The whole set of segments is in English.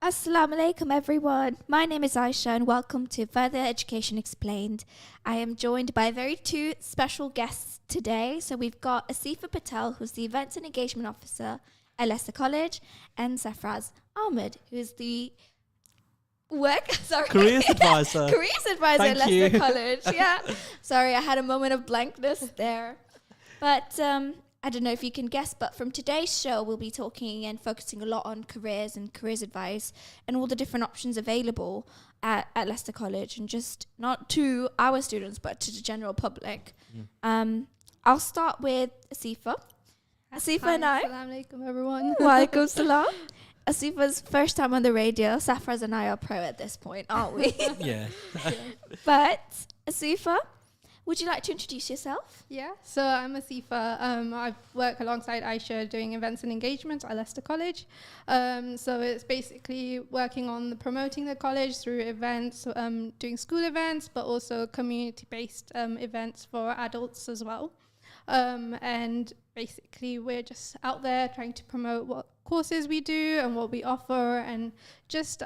Assalamu alaikum everyone. My name is Aisha and welcome to Further Education Explained. I am joined by two special guests today. So we've got Asifa Patel, who's the Events and Engagement Officer at Leicester College, and Sarfraz Ahmed, who is the Careers advisor. Careers advisor at Thank Leicester you. College. Yeah. Sorry, I had a moment of blankness there. But I don't know if you can guess, but from today's show, we'll be talking and focusing a lot on careers and careers advice and all the different options available at Leicester College, and just not to our students, but to the general public. I'll start with Asifa. Asifa and I. Assalamu alaikum, everyone. Walaikum salam. Asifa's first time on the radio. Sarfraz and I are pro at this point, aren't we? Yeah. But Asifa, would you like to introduce yourself? Yeah, so I'm Asifa. I work alongside Aisha doing events and engagement at Leicester College. So it's basically working on promoting the college through events, doing school events, but also community-based events for adults as well. And basically we're just out there trying to promote what courses we do and what we offer, and just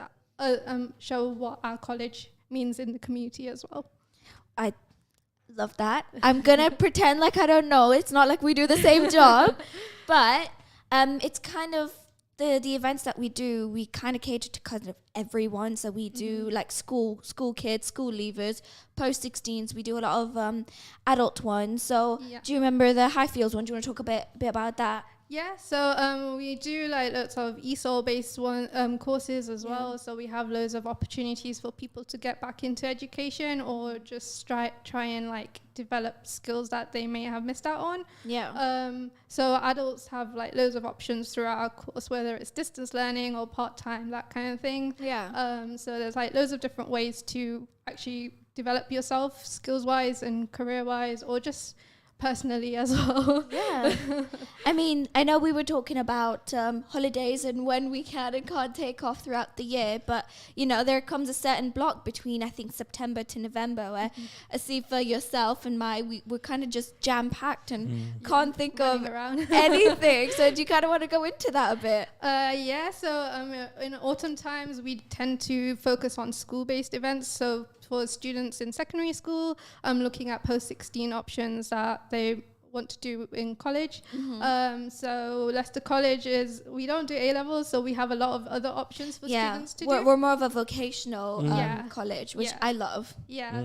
show what our college means in the community as well. I love that. I'm gonna pretend like I don't know. It's not like we do the same job, but it's kind of the events that we do. We kind of cater to kind of everyone. So we do like school kids, school leavers, post 16s. We do a lot of adult ones. So do you remember the Highfields one? Do you want to talk a bit about that? Yeah, so we do like lots of ESOL based courses as well. So we have loads of opportunities for people to get back into education, or just try and like develop skills that they may have missed out on. Yeah. So adults have like loads of options throughout our course, whether it's distance learning or part-time, that kind of thing. Yeah. So there's like loads of different ways to actually develop yourself skills-wise and career-wise, or just personally as well. Yeah. I mean, I know we were talking about holidays and when we can and can't take off throughout the year, but you know, there comes a certain block between, I think, September to November where Asifa, yourself and we're kind of just jam-packed and can't think of anything. So do you kind of want to go into that a bit? Yeah, so in autumn times we tend to focus on school-based events. So for students in secondary school, I'm looking at post-16 options that they want to do in college. So Leicester College we don't do A-levels, so we have a lot of other options for students to do. We're more of a vocational college, which I love.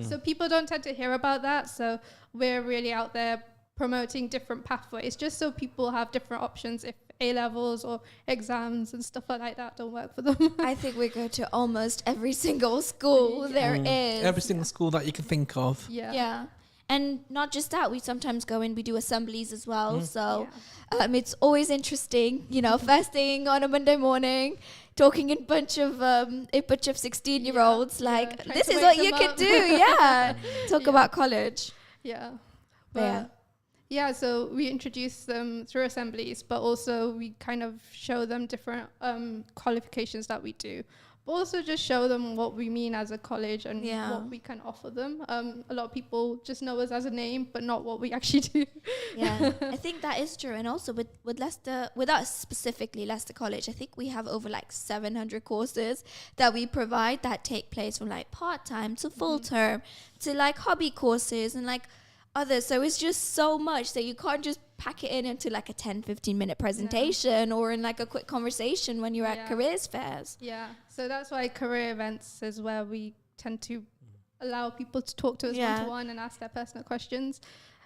So people don't tend to hear about that, so we're really out there promoting different pathways, just so people have different options if A-levels or exams and stuff like that don't work for them. I think we go to almost every single school there is. Every single school that you can think of. Yeah. And not just that, we sometimes go in, we do assemblies as well. So it's always interesting, you know, first thing on a Monday morning, talking in a bunch of 16-year-olds, like, this is what you can do. Talk about college. Yeah, so we introduce them through assemblies, but also we kind of show them different qualifications that we do, but also just show them what we mean as a college and what we can offer them. A lot of people just know us as a name, but not what we actually do. Yeah, I think that is true. And also with Leicester, with us specifically, Leicester College, I think we have over like 700 courses that we provide that take place from like part-time to full-term to like hobby courses and like others. So it's just so much that you can't just pack it into like a 10-15 minute presentation or in like a quick conversation when you're at careers fairs. So that's why career events is where we tend to allow people to talk to us one-to-one and ask their personal questions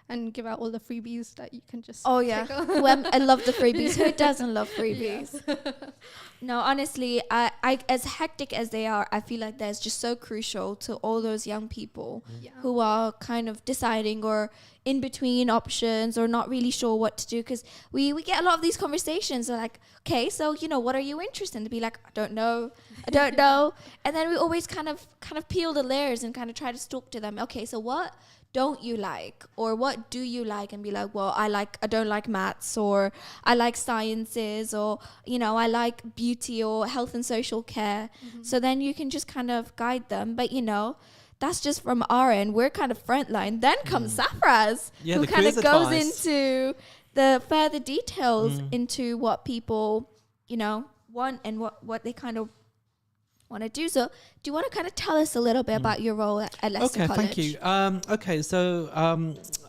and give out all the freebies that you can just take on. Well, I love the freebies. Who doesn't love freebies? No, honestly, I as hectic as they are, I feel like that's just so crucial to all those young people who are kind of deciding or in between options or not really sure what to do, because we get a lot of these conversations. They're like, okay, so you know, what are you interested in? To be like, I don't know, and then we always kind of peel the layers and kind of try to talk to them. Okay, so what don't you like, or what do you like? And be like, well, I don't like maths, or I like sciences, or you know, I like beauty or health and social care. So then you can just kind of guide them. But you know, that's just from our end. We're kind of frontline. Then comes Sarfraz, who kind of goes into the further details into what people, you know, want and what they kind of want to do. So do you want to kind of tell us a little bit about your role at Leicester College? Thank you. Okay, so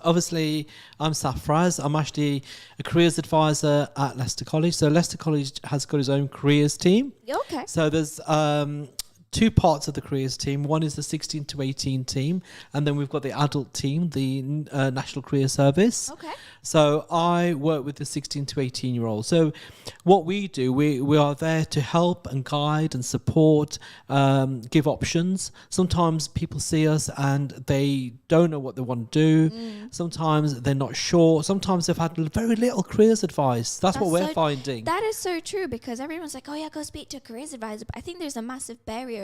obviously I'm Sarfraz. I'm actually a careers advisor at Leicester College. So Leicester College has got its own careers team. Okay. So there's two parts of the careers team. One is the 16 to 18 team, and then we've got the adult team, the National Career Service. Okay. So I work with the 16 to 18 year olds. So what we do, we are there to help and guide and support, give options. Sometimes people see us and they don't know what they want to do. Sometimes they're not sure. Sometimes they've had very little careers advice. That's what we're finding. That is so true, because everyone's like, oh yeah, go speak to a careers advisor. But I think there's a massive barrier.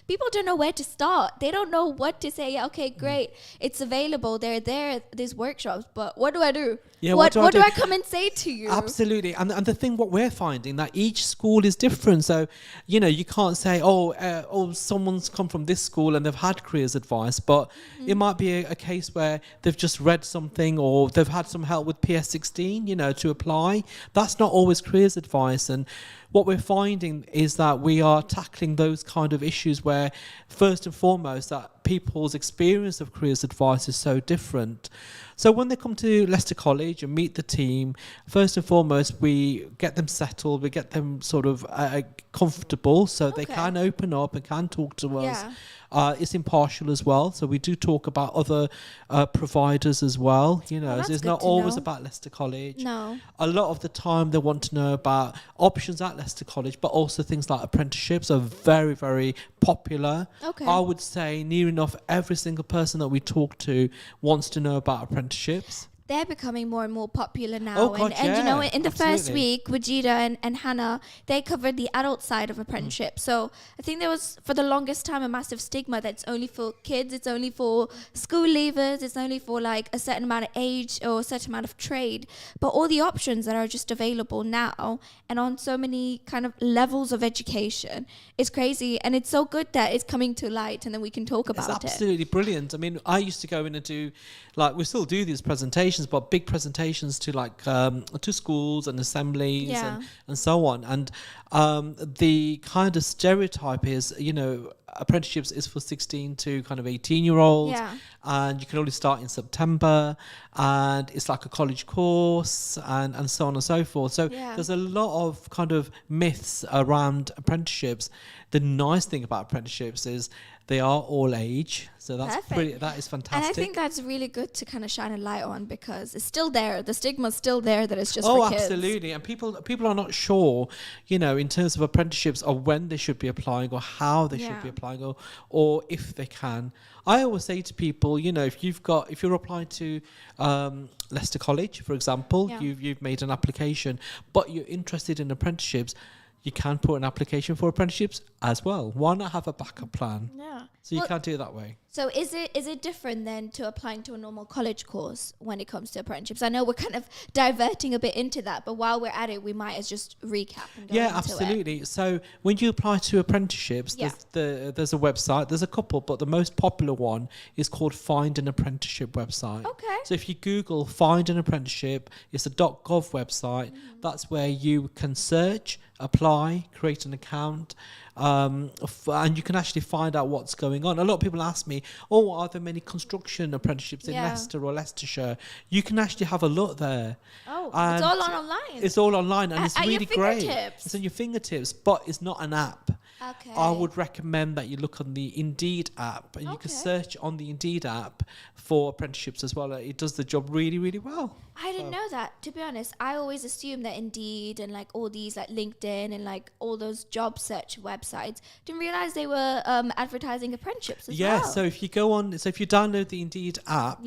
People don't know where to start. They don't know what to say. Yeah, okay, great. It's available. They're there. There's workshops. But what do I do? Yeah, what do I come and say to you? Absolutely. And the thing, what we're finding, that each school is different. So, you can't say, someone's come from this school and they've had careers advice, but it might be a case where they've just read something or they've had some help with PS16, to apply. That's not always careers advice. And what we're finding is that we are tackling those kind of issues where, first and foremost, that people's experience of careers advice is so different. So when they come to Leicester College and meet the team, first and foremost, we get them settled, we get them sort of comfortable so they can open up and can talk to us. It's impartial as well, so we do talk about other providers as well. It's not always about Leicester College. No. A lot of the time they want to know about options at Leicester College, but also things like apprenticeships are very, very popular. Okay. I would say near enough every single person that we talk to wants to know about apprenticeships. They're becoming more and more popular now. Oh, God, and in the first absolutely. week, Wajida and Hannah, they covered the adult side of apprenticeship. So I think there was, for the longest time, a massive stigma that it's only for kids, it's only for school leavers, it's only for like a certain amount of age or a certain amount of trade. But all the options that are just available now and on so many kind of levels of education, it's crazy. And it's so good that it's coming to light and then we can talk about it. It's absolutely brilliant. I mean, I used to go in and do, we still do these presentations, but big presentations to to schools and assemblies and so on. And the kind of stereotype is, apprenticeships is for 16 to kind of 18-year-olds, and you can only start in September, and it's like a college course and so on and so forth. So there's a lot of kind of myths around apprenticeships. The nice thing about apprenticeships is they are all age, so that's that is fantastic. And I think that's really good to kind of shine a light on, because it's still there. The stigma's still there that it's just for kids. Oh, absolutely. And people are not sure, in terms of apprenticeships, or when they should be applying or how they should be applying or if they can. I always say to people, if you're applying to Leicester College, for example, you've made an application, but you're interested in apprenticeships, you can put an application for apprenticeships as well. Why not have a backup plan? Yeah. So you can't do it that way. So is it different then to applying to a normal college course when it comes to apprenticeships? I know we're kind of diverting a bit into that, but while we're at it, we might as just recap and go into absolutely. So when you apply to apprenticeships, there's a website. There's a couple, but the most popular one is called Find an Apprenticeship website. Okay. So if you Google Find an Apprenticeship, it's a .gov website. That's where you can search, apply, create an account, and you can actually find out what's going on. A lot of people ask me, are there many construction apprenticeships in Leicester or Leicestershire? You can actually have a look there. Oh, it's all online. It's all online, and it's really great. Fingertips. It's on your fingertips, but it's not an app. Okay. I would recommend that you look on the Indeed app, and you can search on the Indeed app for apprenticeships as well. It does the job really, really well. I didn't know that. To be honest, I always assumed that Indeed and like all these like LinkedIn and like all those job search websites, didn't realize they were advertising apprenticeships as well. So if you download the Indeed app,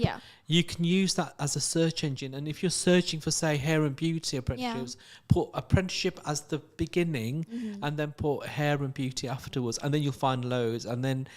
you can use that as a search engine. And if you're searching for, say, hair and beauty apprenticeships, put apprenticeship as the beginning and then put hair and beauty afterwards, and then you'll find loads. And then,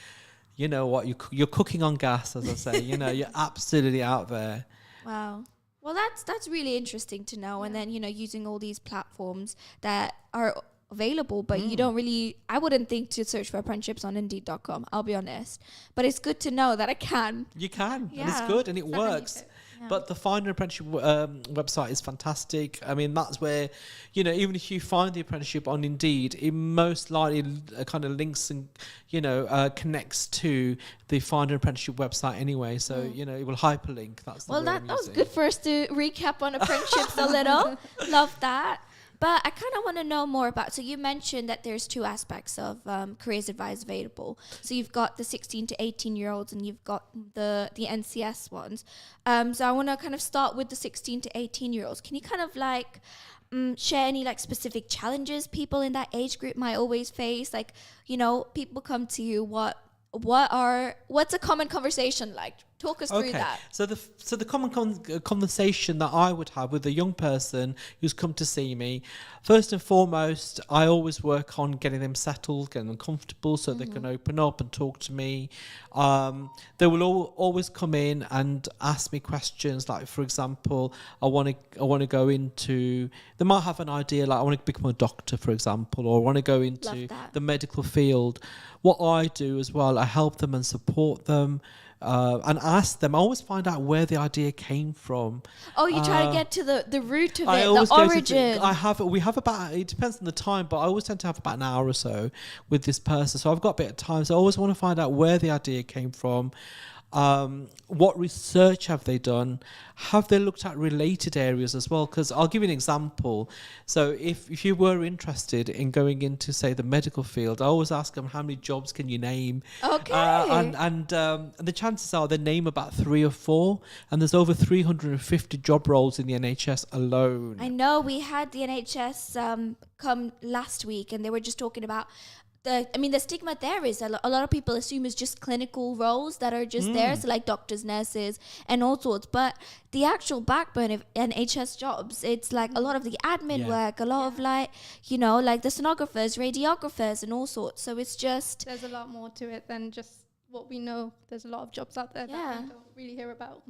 you know what, you're cooking on gas, as I say. You're absolutely out there. Wow. Well, that's really interesting to know. And then, using all these platforms that are available, but you don't really, I wouldn't think to search for apprenticeships on Indeed.com, I'll be honest. But it's good to know that I can. You can, and it's good, and it works. But the Find an Apprenticeship website is fantastic. I mean, that's where, you know, even if you find the apprenticeship on Indeed, it most likely kind of links and, you know, connects to the Find an Apprenticeship website anyway. So, you know, it will hyperlink. That's the word that was good for us to recap on apprenticeships a little. Love that. But I kind of want to know more about, so you mentioned that there's two aspects of careers advice available. So you've got the 16 to 18-year-olds and you've got the NCS ones. So I want to kind of start with the 16 to 18-year-olds. Can you kind of like share any like specific challenges people in that age group might always face? Like, you know, people come to you, what's a common conversation like? Talk us through that. So the common conversation that I would have with a young person who's come to see me, first and foremost, I always work on getting them settled, getting them comfortable so they can open up and talk to me. They will always come in and ask me questions like, for example, I want to go into, they might have an idea like I want to become a doctor, for example, or I want to go into the medical field. What I do as well, I help them and support them. And ask them. I always find out where the idea came from. Oh, you try to get to the root of it, the origin. We have about, it depends on the time, but I always tend to have about an hour or so with this person. So I've got a bit of time. So I always want to find out where the idea came from. What research have they done? Have they looked at related areas as well? Because I'll give you an example. So if you were interested in going into, say, the medical field, I always ask them, how many jobs can you name? Okay. And the chances are they name about 3 or 4, and there's over 350 job roles in the NHS alone. I know we had the NHS come last week, and they were just talking about the stigma there is a lot of people assume it's just clinical roles that are just there, so like doctors, nurses, and all sorts. But the actual backbone of NHS jobs, it's like a lot of the admin work, a lot of like, you know, like the sonographers, radiographers, and all sorts. So it's just, there's a lot more to it than just what we know. There's a lot of jobs out there that we don't really hear about.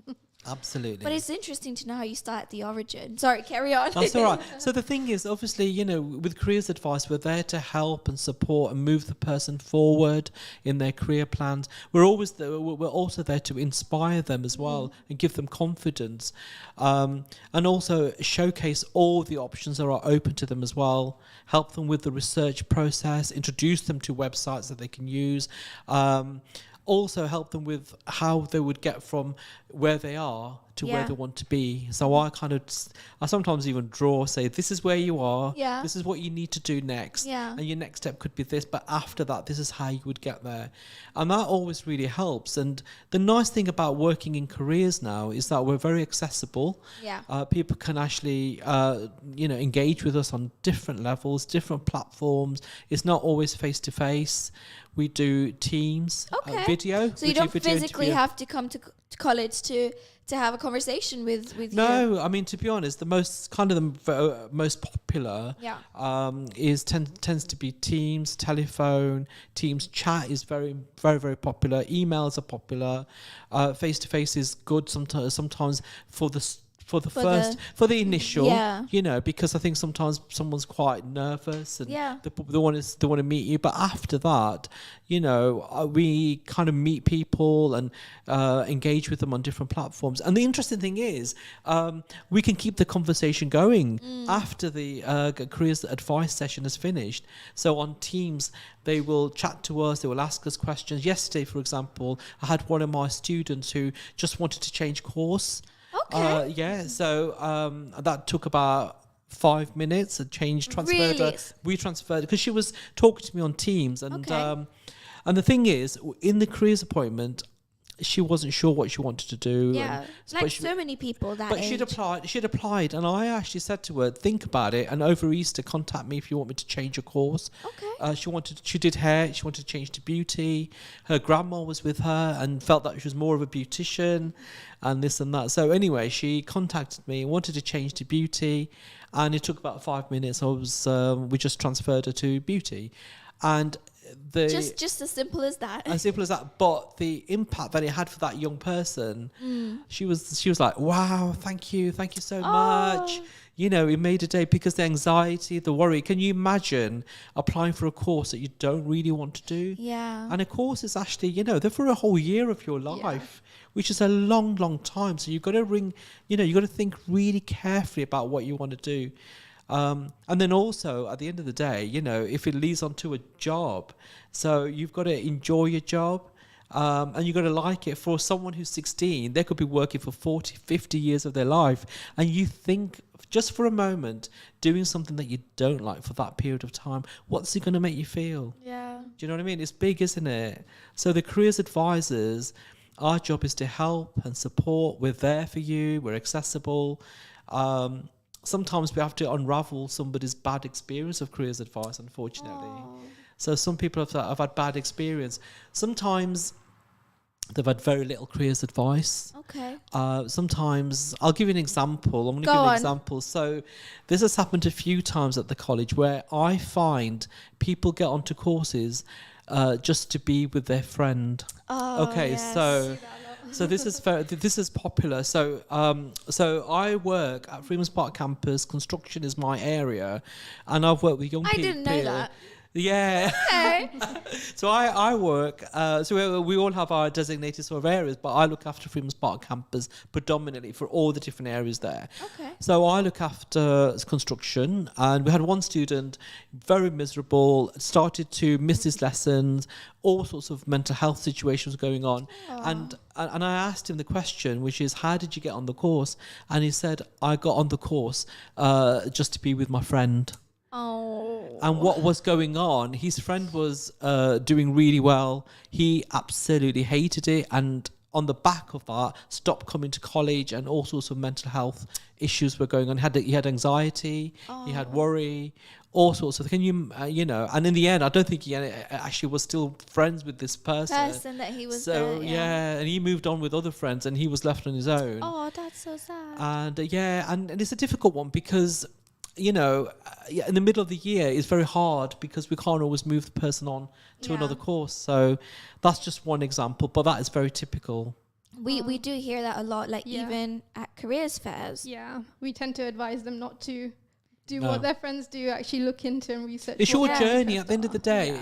Absolutely. But it's interesting to know how you start at the origin. Sorry, carry on. That's all right. So the thing is, obviously, you know, with careers advice, we're there to help and support and move the person forward in their career plans. We're also there to inspire them as well and give them confidence, and also showcase all the options that are open to them as well. Help them with the research process, introduce them to websites that they can use. Also help them with how they would get from where they are to where they want to be. So I sometimes even say, this is where you are, this is what you need to do next, and your next step could be this, but after that, this is how you would get there. And that always really helps. And the nice thing about working in careers now is that we're very accessible. People can actually engage with us on different levels, different platforms. It's not always face to face. We do Teams, video. So you don't physically have to come to college to have a conversation with you. No, I mean, to be honest, the most popular tends to be Teams, telephone. Teams chat is very, very, very popular. Emails are popular. Face to face is good sometimes for the initial, you know, because I think sometimes someone's quite nervous and they want to meet you. But after that, you know, we kind of meet people and engage with them on different platforms. And the interesting thing is, we can keep the conversation going after the careers advice session is finished. So on Teams, they will chat to us, they will ask us questions. Yesterday, for example, I had one of my students who just wanted to change course. So that took about 5 minutes. We transferred because she was talking to me on Teams, and the thing is, in the careers appointment, she wasn't sure what she wanted to do. So many people that age. She'd applied, and I actually said to her, think about it, and over Easter contact me if you want me to change your course. She did hair, she wanted to change to beauty. Her grandma was with her and felt that she was more of a beautician and this and that. So anyway, she contacted me and wanted to change to beauty, and it took about 5 minutes. We just transferred her to beauty, and just as simple as that. As simple as that. But the impact that it had for that young person, she was like, wow, thank you so much. you know, it made a day because the anxiety, the worry. Can you imagine applying for a course that you don't really want to do? Yeah. And a course is actually, you know, they're for a whole year of your life, which is a long, long time. So you've got to you've got to think really carefully about what you want to do. And then also at the end of the day, you know, if it leads on to a job, so you've got to enjoy your job. And you've got to like it. For someone who's 16, they could be working for 40, 50 years of their life. And you think, just for a moment, doing something that you don't like for that period of time, what's it going to make you feel? Yeah. Do you know what I mean? It's big, isn't it? So the careers advisors, our job is to help and support. We're there for you. We're accessible. Sometimes we have to unravel somebody's bad experience of careers advice, unfortunately. Oh. So some people have had bad experience. Sometimes they've had very little careers advice. Okay. Sometimes, I'll give you an example. I'm going to Go give you on. an example. So this has happened a few times at the college where I find people get onto courses just to be with their friend. Oh, Okay, yes. so this is popular. So I work at Freeman's Park campus. Construction is my area, and I've worked with young people. I didn't know that. Yeah. Okay. So I work. So we all have our designated sort of areas, but I look after Freeman's Park campus predominantly for all the different areas there. Okay. So I look after construction, and we had one student very miserable, started to miss his lessons, all sorts of mental health situations going on. And I asked him the question, which is, how did you get on the course? And he said, I got on the course just to be with my friend. Oh. And what was going on, his friend was doing really well. He absolutely hated it. And on the back of that, stopped coming to college, and all sorts of mental health issues were going on. He had anxiety, he had worry, all sorts of, can you, and in the end, I don't think he actually was still friends with this person That he was so there, and he moved on with other friends, and he was left on his own. Oh, that's so sad. And and it's a difficult one because, in the middle of the year, it's very hard because we can't always move the person on to another course. So that's just one example, but that is very typical. We do hear that a lot, like even at careers fairs. Yeah, we tend to advise them not to do what their friends do, actually look into and research. It's your what journey their at the end of the day.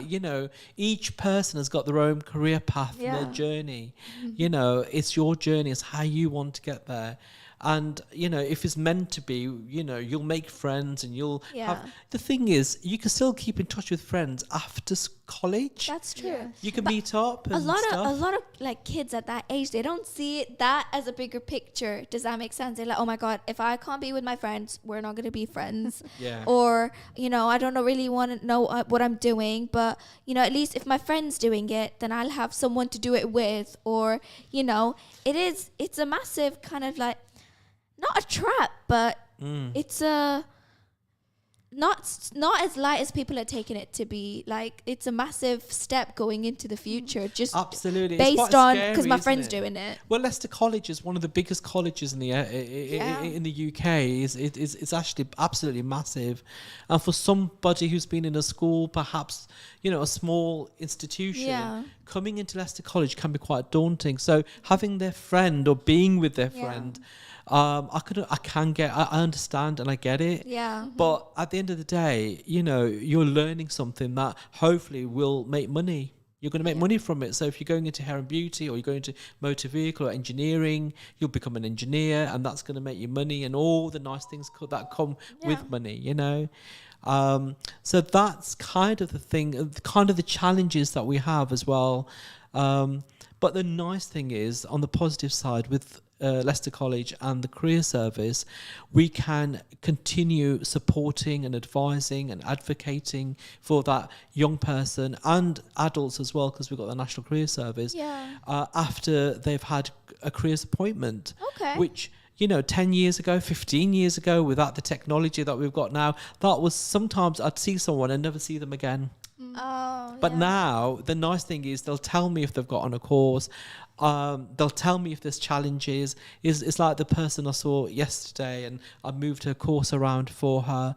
Each person has got their own career path and their journey. It's your journey. It's how you want to get there. And, if it's meant to be, you'll make friends and you'll have... The thing is, you can still keep in touch with friends after college. That's true. You can meet up and a lot stuff. of like kids at that age, they don't see that as a bigger picture. Does that make sense? They're like, oh my God, if I can't be with my friends, we're not going to be friends. Or, I don't really want to know what I'm doing, but, at least if my friend's doing it, then I'll have someone to do it with. Or, it's a massive kind of like, not a trap, but it's a not as light as people are taking it to be. Like, it's a massive step going into the future, just absolutely based on because my friend's doing it. Well, Leicester College is one of the biggest colleges in the UK. It's actually absolutely massive, and for somebody who's been in a school, perhaps a small institution, coming into Leicester College can be quite daunting. So having their friend or being with their friend. I understand and I get it. Yeah. But at the end of the day, you're learning something that hopefully will make money. You're going to make money from it. So if you're going into hair and beauty, or you're going into motor vehicle or engineering, you'll become an engineer, and that's going to make you money and all the nice things that come with money, So that's kind of the thing, kind of the challenges that we have as well. But the nice thing is, on the positive side, with Leicester College and the career service, we can continue supporting and advising and advocating for that young person and adults as well, because we've got the National Career Service, after they've had a careers appointment, which 10 years ago, 15 years ago, without the technology that we've got now, that was sometimes I'd see someone and never see them again. But now the nice thing is they'll tell me if they've got on a course, They'll tell me if there's challenges. It's like the person I saw yesterday, and I moved her course around for her.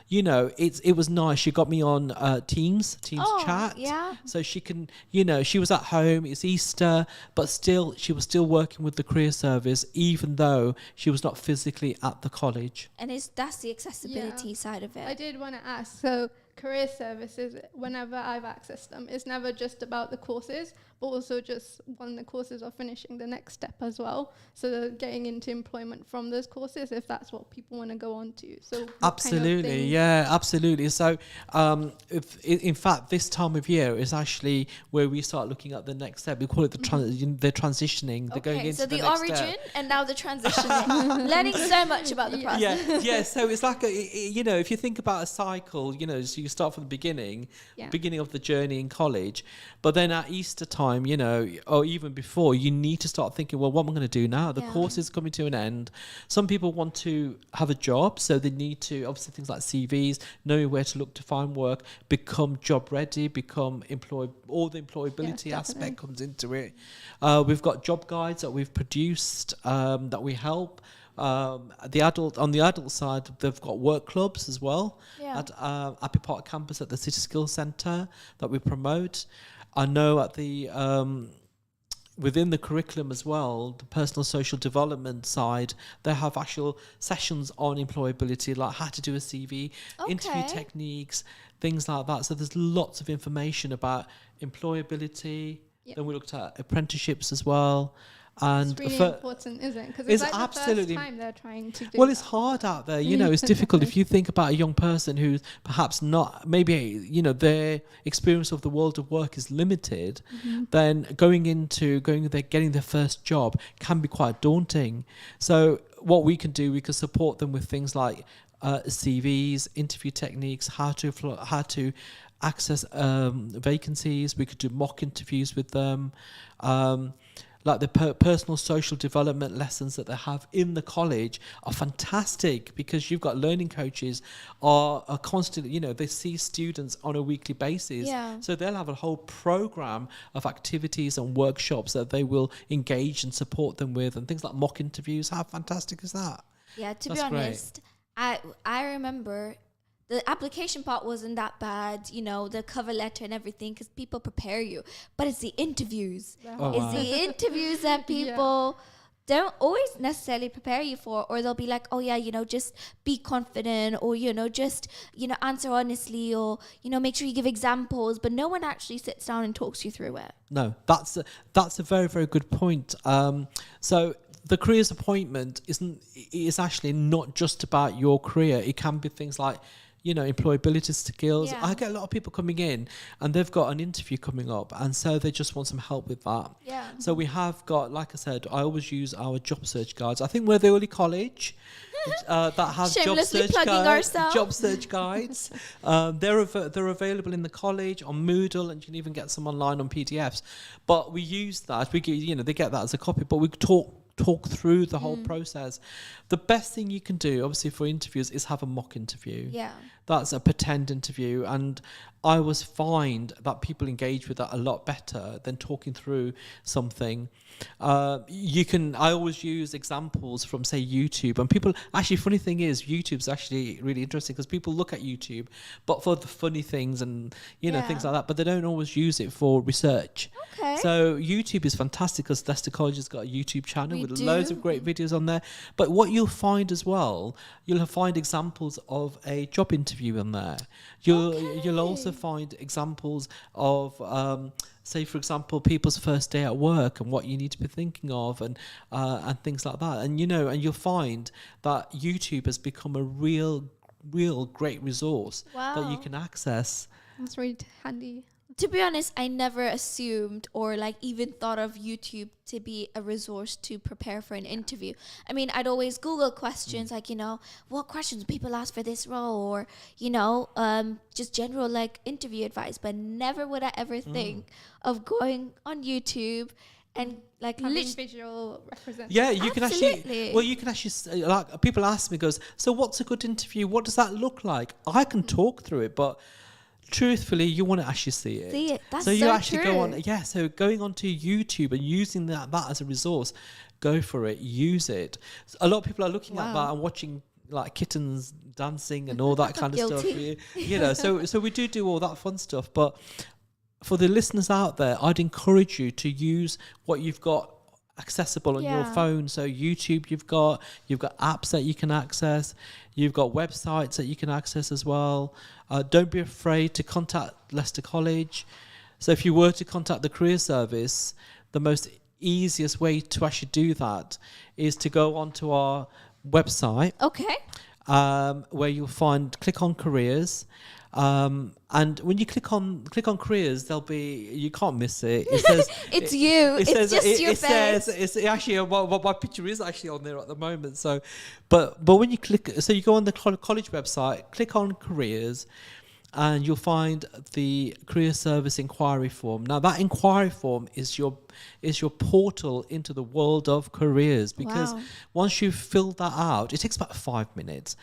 You know, it was nice. She got me on Teams chat. Yeah. So she can, you know, she was at home. It's Easter, but still, she was still working with the career service, even though she was not physically at the college. And that's the accessibility side of it. I did want to ask, so career services, whenever I've accessed them, it's never just about the courses, but also just when the courses are finishing, the next step as well. So they're getting into employment from those courses, if that's what people want to go on to. So absolutely, yeah, absolutely. So in fact, this time of year is actually where we start looking at the next step. We call it they're transitioning. They're going into the next origin step. and now the transitioning. Learning so much about the process. Yeah. So it's like you know, if you think about a cycle, you know, so you start from the beginning of the journey in college, but then at Easter time, you know, or even before, you need to start thinking, well, what am I going to do now? The course is coming to an end. Some people want to have a job, so they need to, obviously, things like CVs, knowing where to look to find work, become job ready, become employed. All the employability aspect comes into it. We've got job guides that we've produced that we help. On the adult side, they've got work clubs as well at Abbey Park campus at the City Skills Centre that we promote. I know at the within the curriculum as well, the personal social development side, they have actual sessions on employability, like how to do a CV, interview techniques, things like that. So there's lots of information about employability. Then we looked at apprenticeships as well. And it's really important, isn't it? Because it's like absolutely, the first time they're trying to do it's hard out there, you know, it's difficult. If you think about a young person who's perhaps not, maybe, you know, their experience of the world of work is limited, then getting their first job can be quite daunting. So what we can do, we can support them with things like CVs, interview techniques, how to access vacancies. We could do mock interviews with them. Like the personal social development lessons that they have in the college are fantastic, because you've got learning coaches are constantly, you know, they see students on a weekly basis. So they'll have a whole program of activities and workshops that they will engage and support them with, and things like mock interviews. How fantastic is that? Yeah, to be honest, I remember the application part wasn't that bad, you know, the cover letter and everything, because people prepare you. But it's the interviews. The interviews that people don't always necessarily prepare you for, or they'll be like, oh yeah, you know, just be confident, or, you know, just, you know, answer honestly, or, you know, make sure you give examples, but no one actually sits down and talks you through it. No, that's a very, very good point. So the careers appointment is actually not just about your career. It can be things like, you know, employability skills. I get a lot of people coming in and they've got an interview coming up, and so they just want some help with that. So we have got, like I said, I always use our job search guides. I think we're the only college that has job search guides. They're available in the college on Moodle, and you can even get some online on PDFs. But we use that. They get that as a copy, but we talk through the whole process. The best thing you can do, obviously, for interviews is have a mock interview. That's a pretend interview, and I always find that people engage with that a lot better than talking through something. I always use examples from, say, YouTube, and people actually, funny thing is, YouTube's actually really interesting, because people look at YouTube but for the funny things and, you know, things like that, but they don't always use it for research. So YouTube is fantastic, because Leicester College has got a YouTube channel with loads of great videos on there. But what you'll find as well, you'll find examples of a job interview on there. You'll also find examples of say, for example, people's first day at work and what you need to be thinking of, and things like that. And, you know, and you'll find that YouTube has become a real great resource that you can access. That's really handy. To be honest, I never assumed or like even thought of YouTube to be a resource to prepare for an interview. I mean, I'd always Google questions like, you know, what questions people ask for this role, or, you know, just general like interview advice, but never would I ever think of going on YouTube and like visual representation. Yeah, you can actually, like, people ask me, goes, so what's a good interview? What does that look like? I can talk through it, but truthfully, you want to actually see it. See it. That's so you so actually true. go on. Yeah. So going onto YouTube and using that as a resource, go for it. Use it. A lot of people are looking at that and watching like kittens dancing and all that kind of stuff. You know. So we do all that fun stuff. But for the listeners out there, I'd encourage you to use what you've got accessible on your phone. So YouTube, you've got apps that you can access, you've got websites that you can access as well. Don't be afraid to contact Leicester College. So if you were to contact the career service, the most easiest way to actually do that is to go onto our website, where you'll click on careers. And when you click on careers, you can't miss it. It says it's you. It's just your face. It's actually my picture is actually on there at the moment. So, but when you click, so you go on the college website, click on careers, and you'll find the career service inquiry form. Now that inquiry form is your portal into the world of careers, because once you've filled that out, it takes about 5 minutes.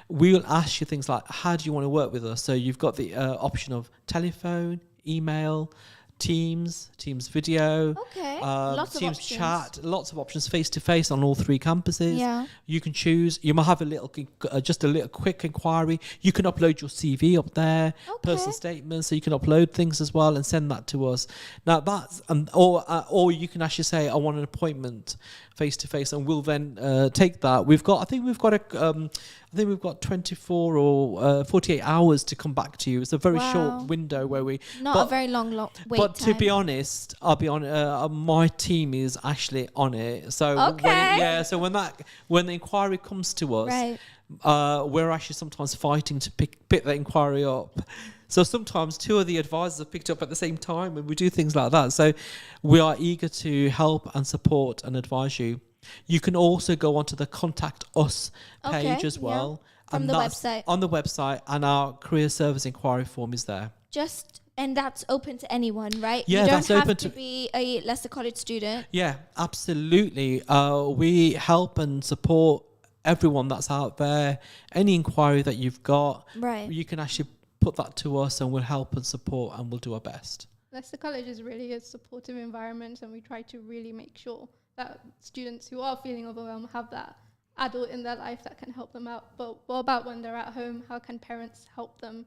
We'll ask you things like, how do you want to work with us? So you've got the option of telephone, email, Teams video, lots Teams of chat, lots of options, face to face on all 3 campuses. Yeah. You can choose. You might have a little, just a little quick inquiry. You can upload your CV up there, personal statements, so you can upload things as well and send that to us. Now that's or you can actually say, I want an appointment face to face, and we'll then take that. I think we've got 24 or 48 hours to come back to you. It's a very short window where we... Not a very long wait But time. to be honest, I'll be on. My team is actually on it. So so when the inquiry comes to us, we're actually sometimes fighting to pick the inquiry up. So sometimes 2 of the advisors are picked up at the same time, and we do things like that. So we are eager to help and support and advise you. You can also go onto the Contact Us page as well. From the website. On the website, and our career service inquiry form is there. And that's open to anyone, right? Yeah, you that's don't open have to be a Leicester College student. Yeah, absolutely. We help and support everyone that's out there. Any inquiry that you've got, you can actually put that to us, and we'll help and support, and we'll do our best. Leicester College is really a supportive environment, and we try to really make sure that students who are feeling overwhelmed have that adult in their life that can help them out. But what about when they're at home? How can parents help them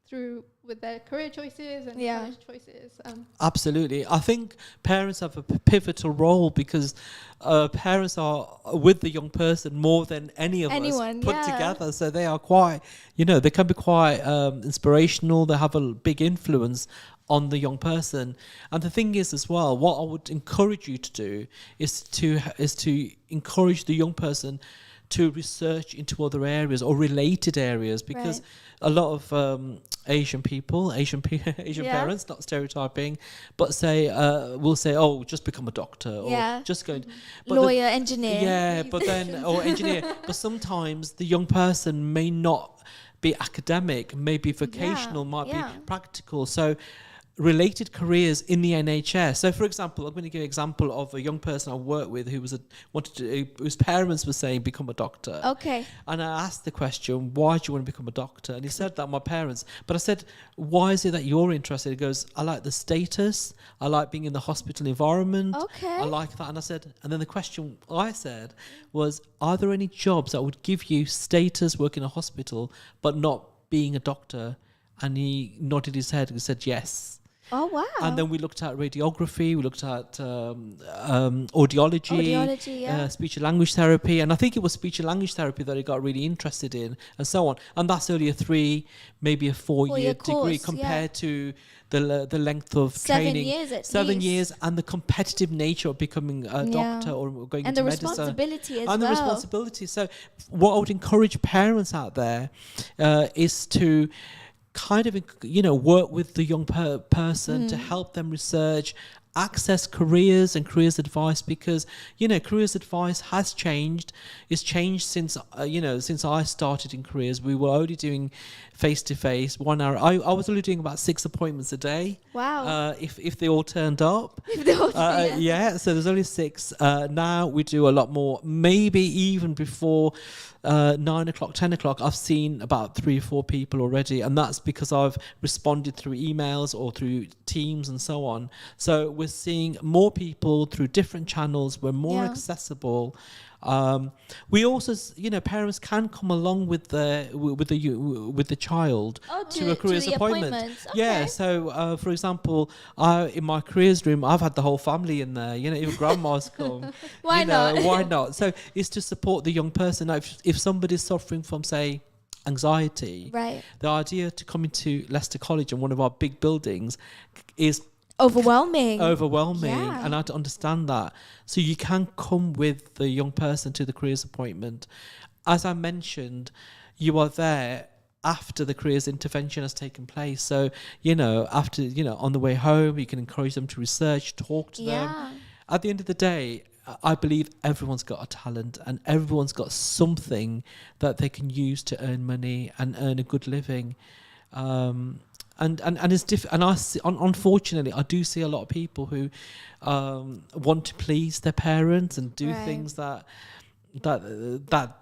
through with their career choices and college choices? Absolutely. I think parents have a pivotal role, because parents are with the young person more than anyone put together. So they are quite, they can be quite inspirational. They have a big influence on the young person. And the thing is as well, what I would encourage you to do is to encourage the young person to research into other areas or related areas, because a lot of Asian parents, not stereotyping, but will say, oh, just become a doctor, or just go lawyer, engineer. But then or engineer. But sometimes the young person may not be academic, may be vocational, might be practical. So related careers in the NHS. So, for example, I'm going to give an example of a young person I worked with whose parents were saying become a doctor. Okay. And I asked the question, why do you want to become a doctor? And he said that my parents. But I said, why is it that you're interested? He goes, I like the status. I like being in the hospital environment. Okay. I like that. And I said, and then the question I said was, are there any jobs that would give you status, work in a hospital, but not being a doctor? And he nodded his head and said yes. Oh, wow. And then we looked at radiography, we looked at audiology, speech and language therapy. And I think it was speech and language therapy that he got really interested in, and so on. And that's only a 3, maybe a 4-year degree compared to the length of 7 training. 7 years at 7 least. years, and the competitive nature of becoming a doctor or going into medicine. And the responsibility as well. And the responsibility. So what I would encourage parents out there is to kind of, work with the young person to help them research access careers and careers advice, because careers advice has changed. It's changed since since I started in careers. We were only doing face-to-face 1 hour. I was only doing about 6 appointments a day. Wow. If they all turned up. So there's only 6. Now we do a lot more, maybe even before 9 o'clock, 10 o'clock. I've seen about 3 or 4 people already, and that's because I've responded through emails or through Teams and so on. So we're seeing more people through different channels. We're more accessible. We also, parents can come along with the child to a careers appointment. Okay. Yeah. So, for example, in my careers room, I've had the whole family in there. Even grandma's come. Why not? Why not? So it's to support the young person. Now, if somebody's suffering from, say, anxiety, right, the idea to come into Leicester College in one of our big buildings is overwhelming, and I had to understand that. So you can come with the young person to the careers appointment. As I mentioned, you are there after the careers intervention has taken place. So after on the way home, you can encourage them to research, talk to them. At the end of the day, I believe everyone's got a talent and everyone's got something that they can use to earn money and earn a good living. And it's different. And unfortunately, I do see a lot of people who want to please their parents and do things that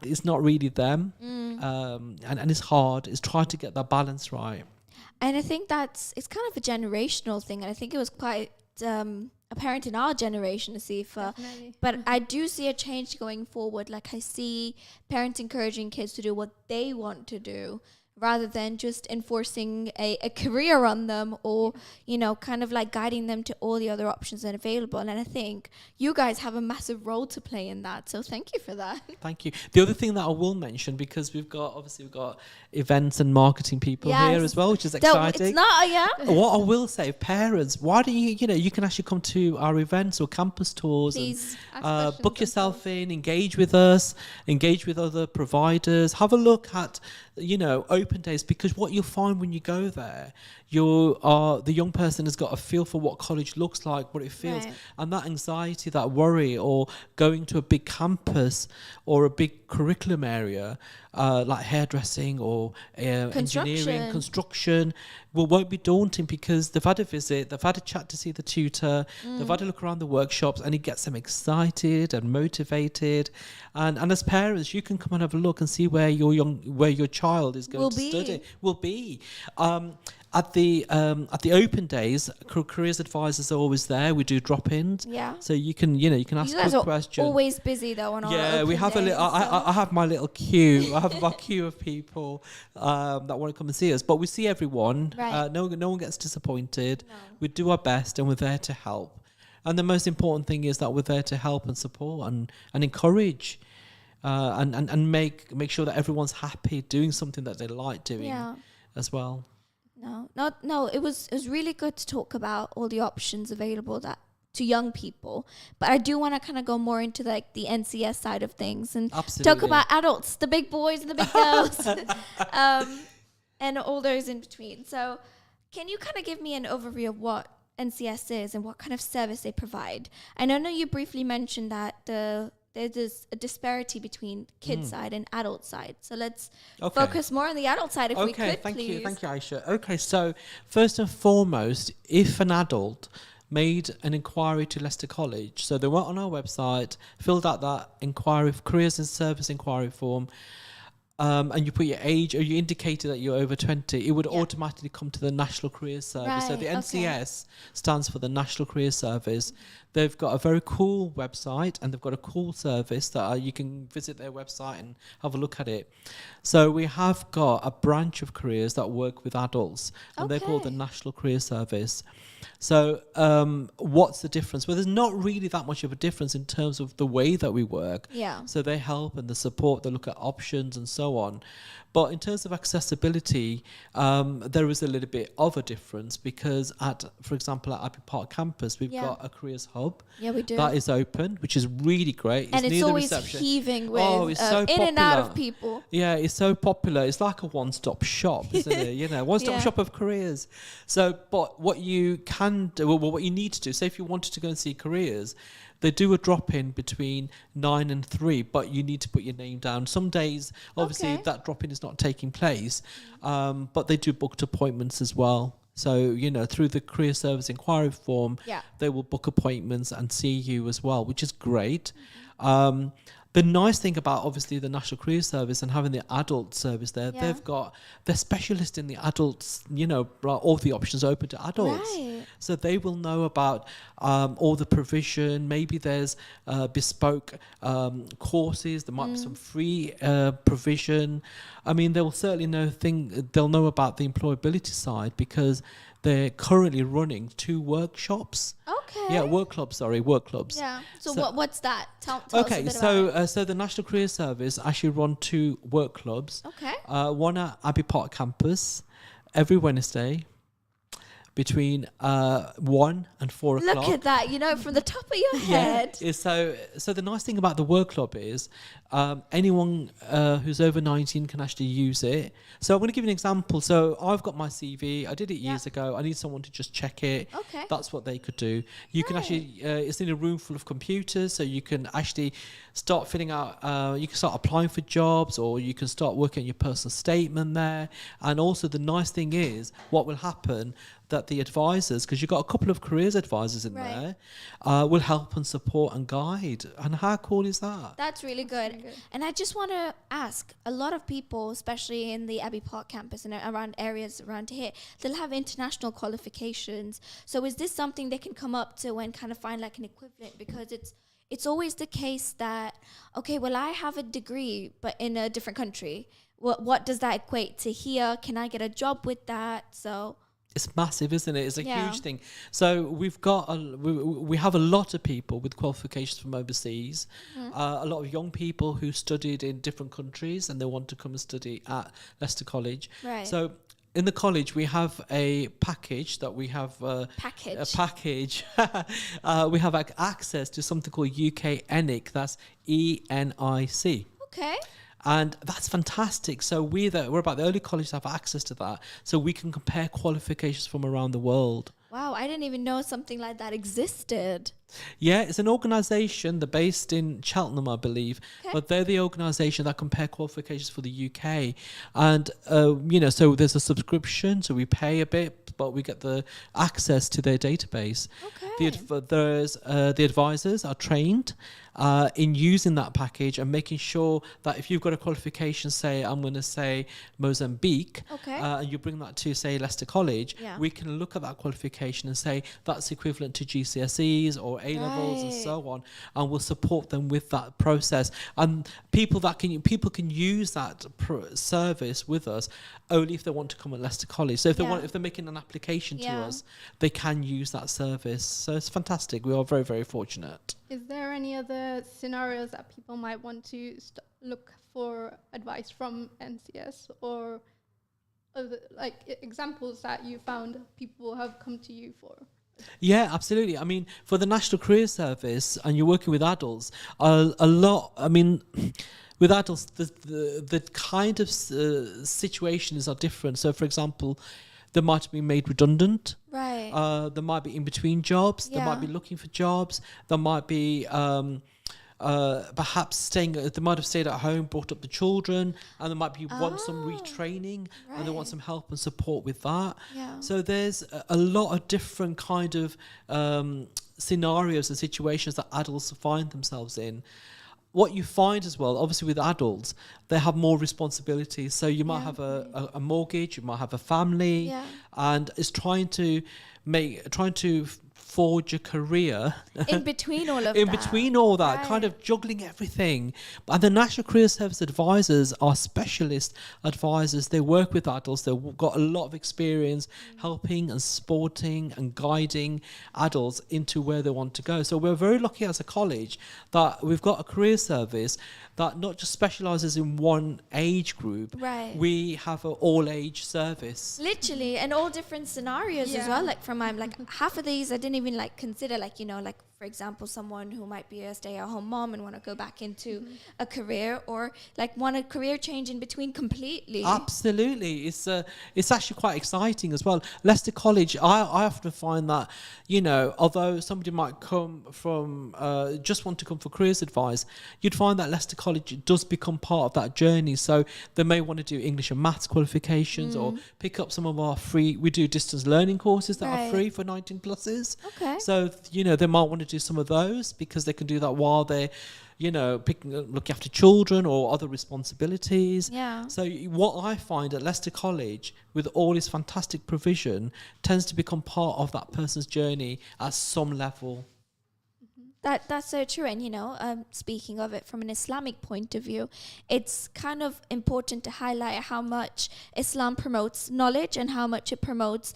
is not really them. And it's hard. It's trying to get that balance right. And I think it's kind of a generational thing. And I think it was quite apparent in our generation, Asifa. But I do see a change going forward. Like I see parents encouraging kids to do what they want to do, rather than just enforcing a career on them, or, kind of like guiding them to all the other options that are available. And I think you guys have a massive role to play in that. So thank you for that. Thank you. The other thing that I will mention, because we've got events and marketing people here as well, which is exciting. It's not, What I will say, parents, why don't you can actually come to our events or campus tours. Please. And book yourself in, engage with us, engage with other providers, have a look at, open days, because what you'll find when you go there, the young person has got a feel for what college looks like, what it feels, and that anxiety, that worry, or going to a big campus or a big curriculum area, like hairdressing or engineering, construction, won't be daunting, because they've had a visit, they've had a chat to see the tutor, they've had a look around the workshops, and it gets them excited and motivated. And as parents, you can come and have a look and see where your child is going to study. Will be. At the open days, careers advisors are always there. We do drop-ins. Yeah. So you can ask quick questions. Always busy though on our open we have days, I have my little queue. I have my queue of people that want to come and see us. But we see everyone. Right. No one gets disappointed. No. We do our best, and we're there to help. And the most important thing is that we're there to help and support and encourage, and make sure that everyone's happy doing something that they like doing as well. No. It was really good to talk about all the options available to young people, but I do want to kind of go more into the NCS side of things and talk about adults, the big boys and the big girls, and all those in between. So, can you kind of give me an overview of what NCS is and what kind of service they provide? I know you briefly mentioned that there's a disparity between kid side and adult side. So let's focus more on the adult side if we could, please. Thank you, Aisha. Okay, so first and foremost, if an adult made an inquiry to Leicester College, so they went on our website, filled out that inquiry, careers and service inquiry form, and you put your age, or you indicated that you're over 20, it would automatically come to the National Careers Service. Right, so the NCS stands for the National Careers Service. They've got a very cool website, and they've got a cool service that you can visit their website and have a look at it. So we have got a branch of careers that work with adults, and they're called the National Careers Service. So what's the difference? Well, there's not really that much of a difference in terms of the way that we work. Yeah. So they help and they support, they look at options and so so on. But in terms of accessibility, there is a little bit of a difference because for example, at Abbey Park campus, we've got a careers hub. Yeah, we do. That is open, which is really great. And it's always reception. heaving with it's so in and out of people. Yeah, it's so popular. It's like a one-stop shop, isn't it? You know, one-stop shop of careers. So, but what you can do, well, what you need to do, say if you wanted to go and see careers, they do a drop-in between 9 and 3, but you need to put your name down. Some days, obviously, that drop-in is not taking place, but they do booked appointments as well. So, you know, through the career service inquiry form, they will book appointments and see you as well, which is great. The nice thing about obviously the National Career Service and having the adult service there, they're specialists in the adults, you know, all the options open to adults. Right. So they will know about all the provision. Maybe there's bespoke courses. There might be some free provision. I mean, they will certainly they'll know about the employability side because they're currently running 2 workshops. Okay. Yeah, work clubs. Yeah. So what's that? Tell us a bit about it. So the National Career Service actually run 2 work clubs. Okay. One at Abbey Park campus every Wednesday between 1 and 4 o'clock. Look at that, you know, from the top of your head. Yeah. So the nice thing about the work club is anyone who's over 19 can actually use it. So I'm going to give you an example. So I've got my CV. I did it years ago. I need someone to just check it. Okay. That's what they could do. You can actually, it's in a room full of computers, so you can actually start filling out, you can start applying for jobs, or you can start working on your personal statement there. And also the nice thing is, what will happen, that the advisors, because you've got a couple of careers advisors in there, will help and support and guide. And how cool is that? That's really good. And I just want to ask, a lot of people, especially in the Abbey Park campus and around areas around here, they'll have international qualifications. So is this something they can come up to and kind of find like an equivalent? Because it's always the case that, okay, well, I have a degree, but in a different country. What does that equate to here? Can I get a job with that? So it's massive, isn't it? It's a huge thing. So we've got we have a lot of people with qualifications from overseas, a lot of young people who studied in different countries and they want to come and study at Leicester College. Right. So in the college we have a package that we have we have access to something called UK ENIC. That's ENIC. Okay. And that's fantastic. So we're about the only college to have access to that. So we can compare qualifications from around the world. Wow, I didn't even know something like that existed. Yeah, it's an organisation. They're based in Cheltenham, I believe. Okay. But they're the organisation that compare qualifications for the UK. And, so there's a subscription. So we pay a bit, but we get the access to their database. Okay. The advisors are trained in using that package and making sure that if you've got a qualification, say, I'm going to say Mozambique, and you bring that to, say, Leicester College, we can look at that qualification and say that's equivalent to GCSEs or A-levels and so on, and we'll support them with that process. And people can use that service with us only if they want to come at Leicester College. So if they're making an application to us, they can use that service. So it's fantastic. We are very, very fortunate. Is there any other scenarios that people might want to look for advice from NCS, or other, like examples that you found people have come to you for? Yeah, absolutely. I mean, for the National Career Service, and you're working with adults, a lot, I mean, with adults, the kind of situations are different. So, for example, they might be made redundant. Right. They might be in between jobs. They might be looking for jobs. They might be perhaps they might have stayed at home, brought up the children, and they might want some retraining, and they want some help and support with that. Yeah. So there's a lot of different kind of scenarios and situations that adults find themselves in. What you find as well, obviously with adults, they have more responsibilities. So you might have a mortgage, you might have a family, and it's trying to forge a career in between all of in that. between all that, kind of juggling everything. And the National Career Service advisors are specialist advisors. They work with adults. They've got a lot of experience helping and supporting and guiding adults into where they want to go. So we're very lucky as a college that we've got a career service that not just specialises in one age group. Right. We have an all-age service. Literally, and all different scenarios as well. Like from like half of these I didn't even like consider, like, you know, like for example, someone who might be a stay-at-home mom and want to go back into a career, or like want a career change in between completely. Absolutely. It's actually quite exciting as well. Leicester College, I often find that, you know, although somebody might come from, just want to come for careers advice, you'd find that Leicester College does become part of that journey. So they may want to do English and maths qualifications or pick up some of our free, we do distance learning courses that are free for 19 pluses. Okay. So, you know, they might want to do some of those because they can do that while they're, you know, looking after children or other responsibilities. Yeah. So what I find at Leicester College, with all its fantastic provision, tends to become part of that person's journey at some level. That's so true. And, you know, speaking of it from an Islamic point of view, it's kind of important to highlight how much Islam promotes knowledge and how much it promotes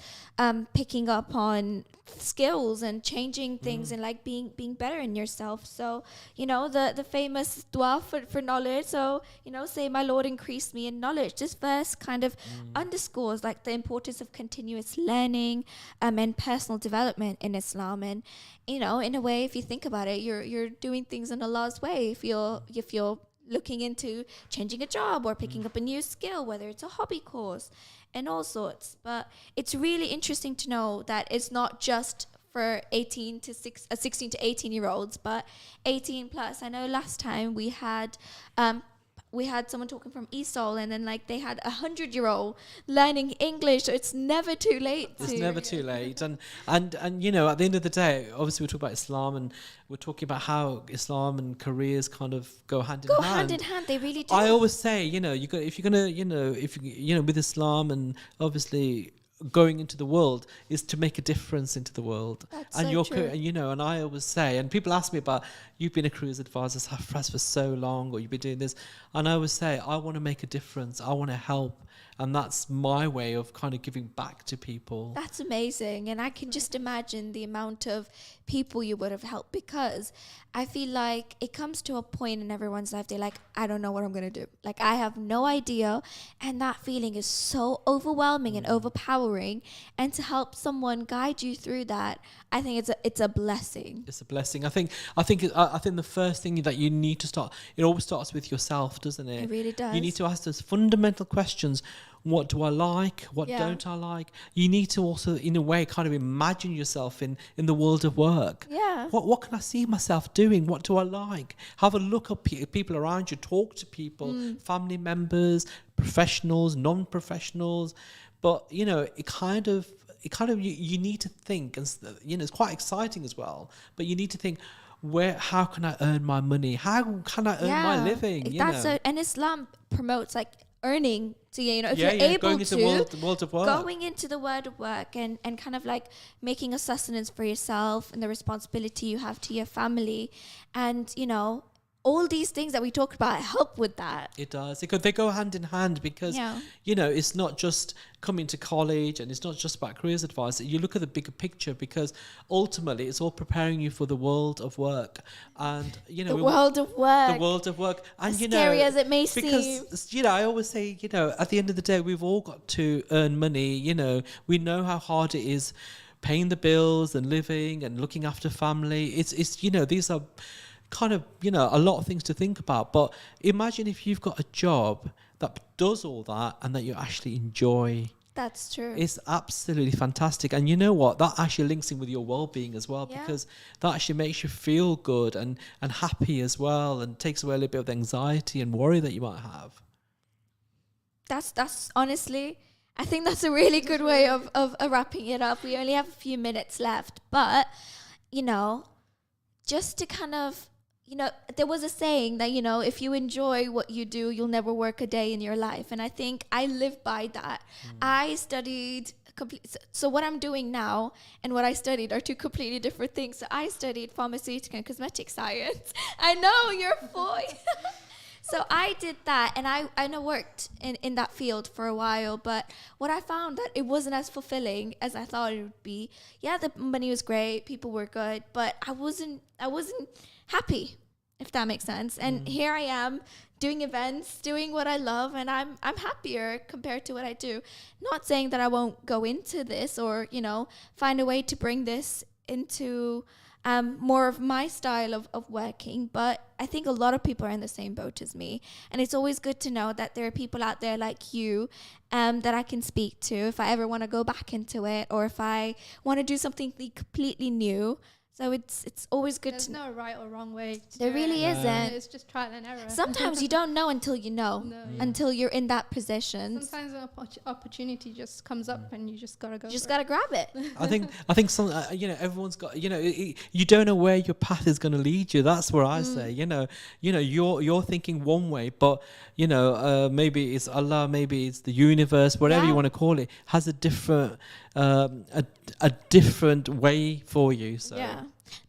picking up on skills and changing things and like being better in yourself. So, you know, the famous dua for knowledge. So, you know, say, my Lord, increase me in knowledge. This verse kind of underscores like the importance of continuous learning and personal development in Islam. And, you know, in a way, if you think about it, you're doing things in Allah's way. If you're looking into changing a job or picking up a new skill, whether it's a hobby course and all sorts. But it's really interesting to know that it's not just for 16 to 18 year olds, but 18 plus. I know last time we had someone talking from ESOL, and then like they had 100-year-old learning English. So it's never too late. It's never too late. And you know, at the end of the day, obviously we talk about Islam and we're talking about how Islam and careers kind of go hand in hand. Go hand in hand. They really do. I always say, you know, if you're gonna, with Islam and obviously going into the world is to make a difference into the world. That's and so your true. you know, and I always say, and people ask me about, you've been a careers advisor Sarfraz for so long, or you've been doing this, and I always say, I want to make a difference, I want to help, and that's my way of kind of giving back to people. That's amazing. And I can just imagine the amount of people you would have helped, because I feel like it comes to a point in everyone's life, they're like, I don't know what I'm going to do. Like, I have no idea. And that feeling is so overwhelming and overpowering. And to help someone guide you through that, I think it's a blessing. It's a blessing. I think the first thing that you need to start, it always starts with yourself, doesn't it? It really does. You need to ask those fundamental questions. What do I like? What don't I like? You need to also, in a way, kind of imagine yourself in the world of work. Yeah. What can I see myself doing? What do I like? Have a look at people around you. Talk to people, family members, professionals, non-professionals. But, you know, it kind of you need to think, and, you know, it's quite exciting as well. But you need to think, how can I earn my money? How can I earn my living? And Islam promotes like earning. So, you know, if you're able going into the world of work. Going into the world of work and kind of like making a sustenance for yourself and the responsibility you have to your family. And, you know, all these things that we talked about help with that. It does. They go hand in hand because, you know, it's not just coming to college and it's not just about careers advice. You look at the bigger picture, because ultimately it's all preparing you for the world of work. And, you know, the world of work. And, as you know, scary as it may seem. Because, you know, I always say, you know, at the end of the day, we've all got to earn money. You know, we know how hard it is paying the bills and living and looking after family. It's you know, these are kind of, you know, a lot of things to think about. But imagine if you've got a job that does all that and that you actually enjoy. That's true. It's absolutely fantastic. And you know what? That actually links in with your well-being as well, because that actually makes you feel good and happy as well, and takes away a little bit of the anxiety and worry that you might have. That's honestly, I think that's a really good way of wrapping it up. We only have a few minutes left, but, you know, just to kind of, you know, there was a saying that, you know, if you enjoy what you do, you'll never work a day in your life. And I think I live by that. I studied So what I'm doing now and what I studied are two completely different things. So I studied pharmaceutical and cosmetic science. I know, you're a boy. So I did that, and I know worked in that field for a while, but what I found that it wasn't as fulfilling as I thought it would be. Yeah, the money was great, people were good, but I wasn't happy, if that makes sense. And here I am doing events, doing what I love, and I'm happier compared to what I do. Not saying that I won't go into this or, find a way to bring this into more of my style of working, but I think a lot of people are in the same boat as me, and it's always good to know that there are people out there like you that I can speak to if I ever want to go back into it, or if I want to do something completely new. So it's always good There's no right or wrong way to there do really it. isn't. It's just trial and error. Sometimes you don't know until you know. Until you're in that position. Sometimes an opportunity just comes up and you just gotta go. You just gotta grab it. I think some everyone's got you don't know where your path is going to lead you. That's where I say you're thinking one way, but maybe it's Allah, maybe it's the universe, whatever you want to call it, has a different a different way for you. So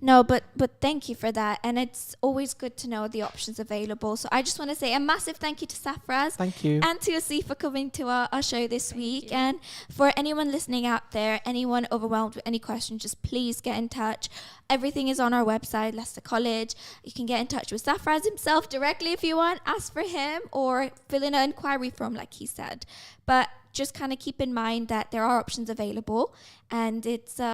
no, but thank you for that, and it's always good to know the options available. So I just want to say a massive thank you to Sarfraz, thank you, and to Asifa for coming to our show this week. And for anyone listening out there, anyone overwhelmed with any questions, just please get in touch. Everything is on our website, Leicester College. You can get in touch with Sarfraz himself directly if you want, ask for him, or fill in an inquiry form like he said. But just kind of keep in mind that there are options available, and it's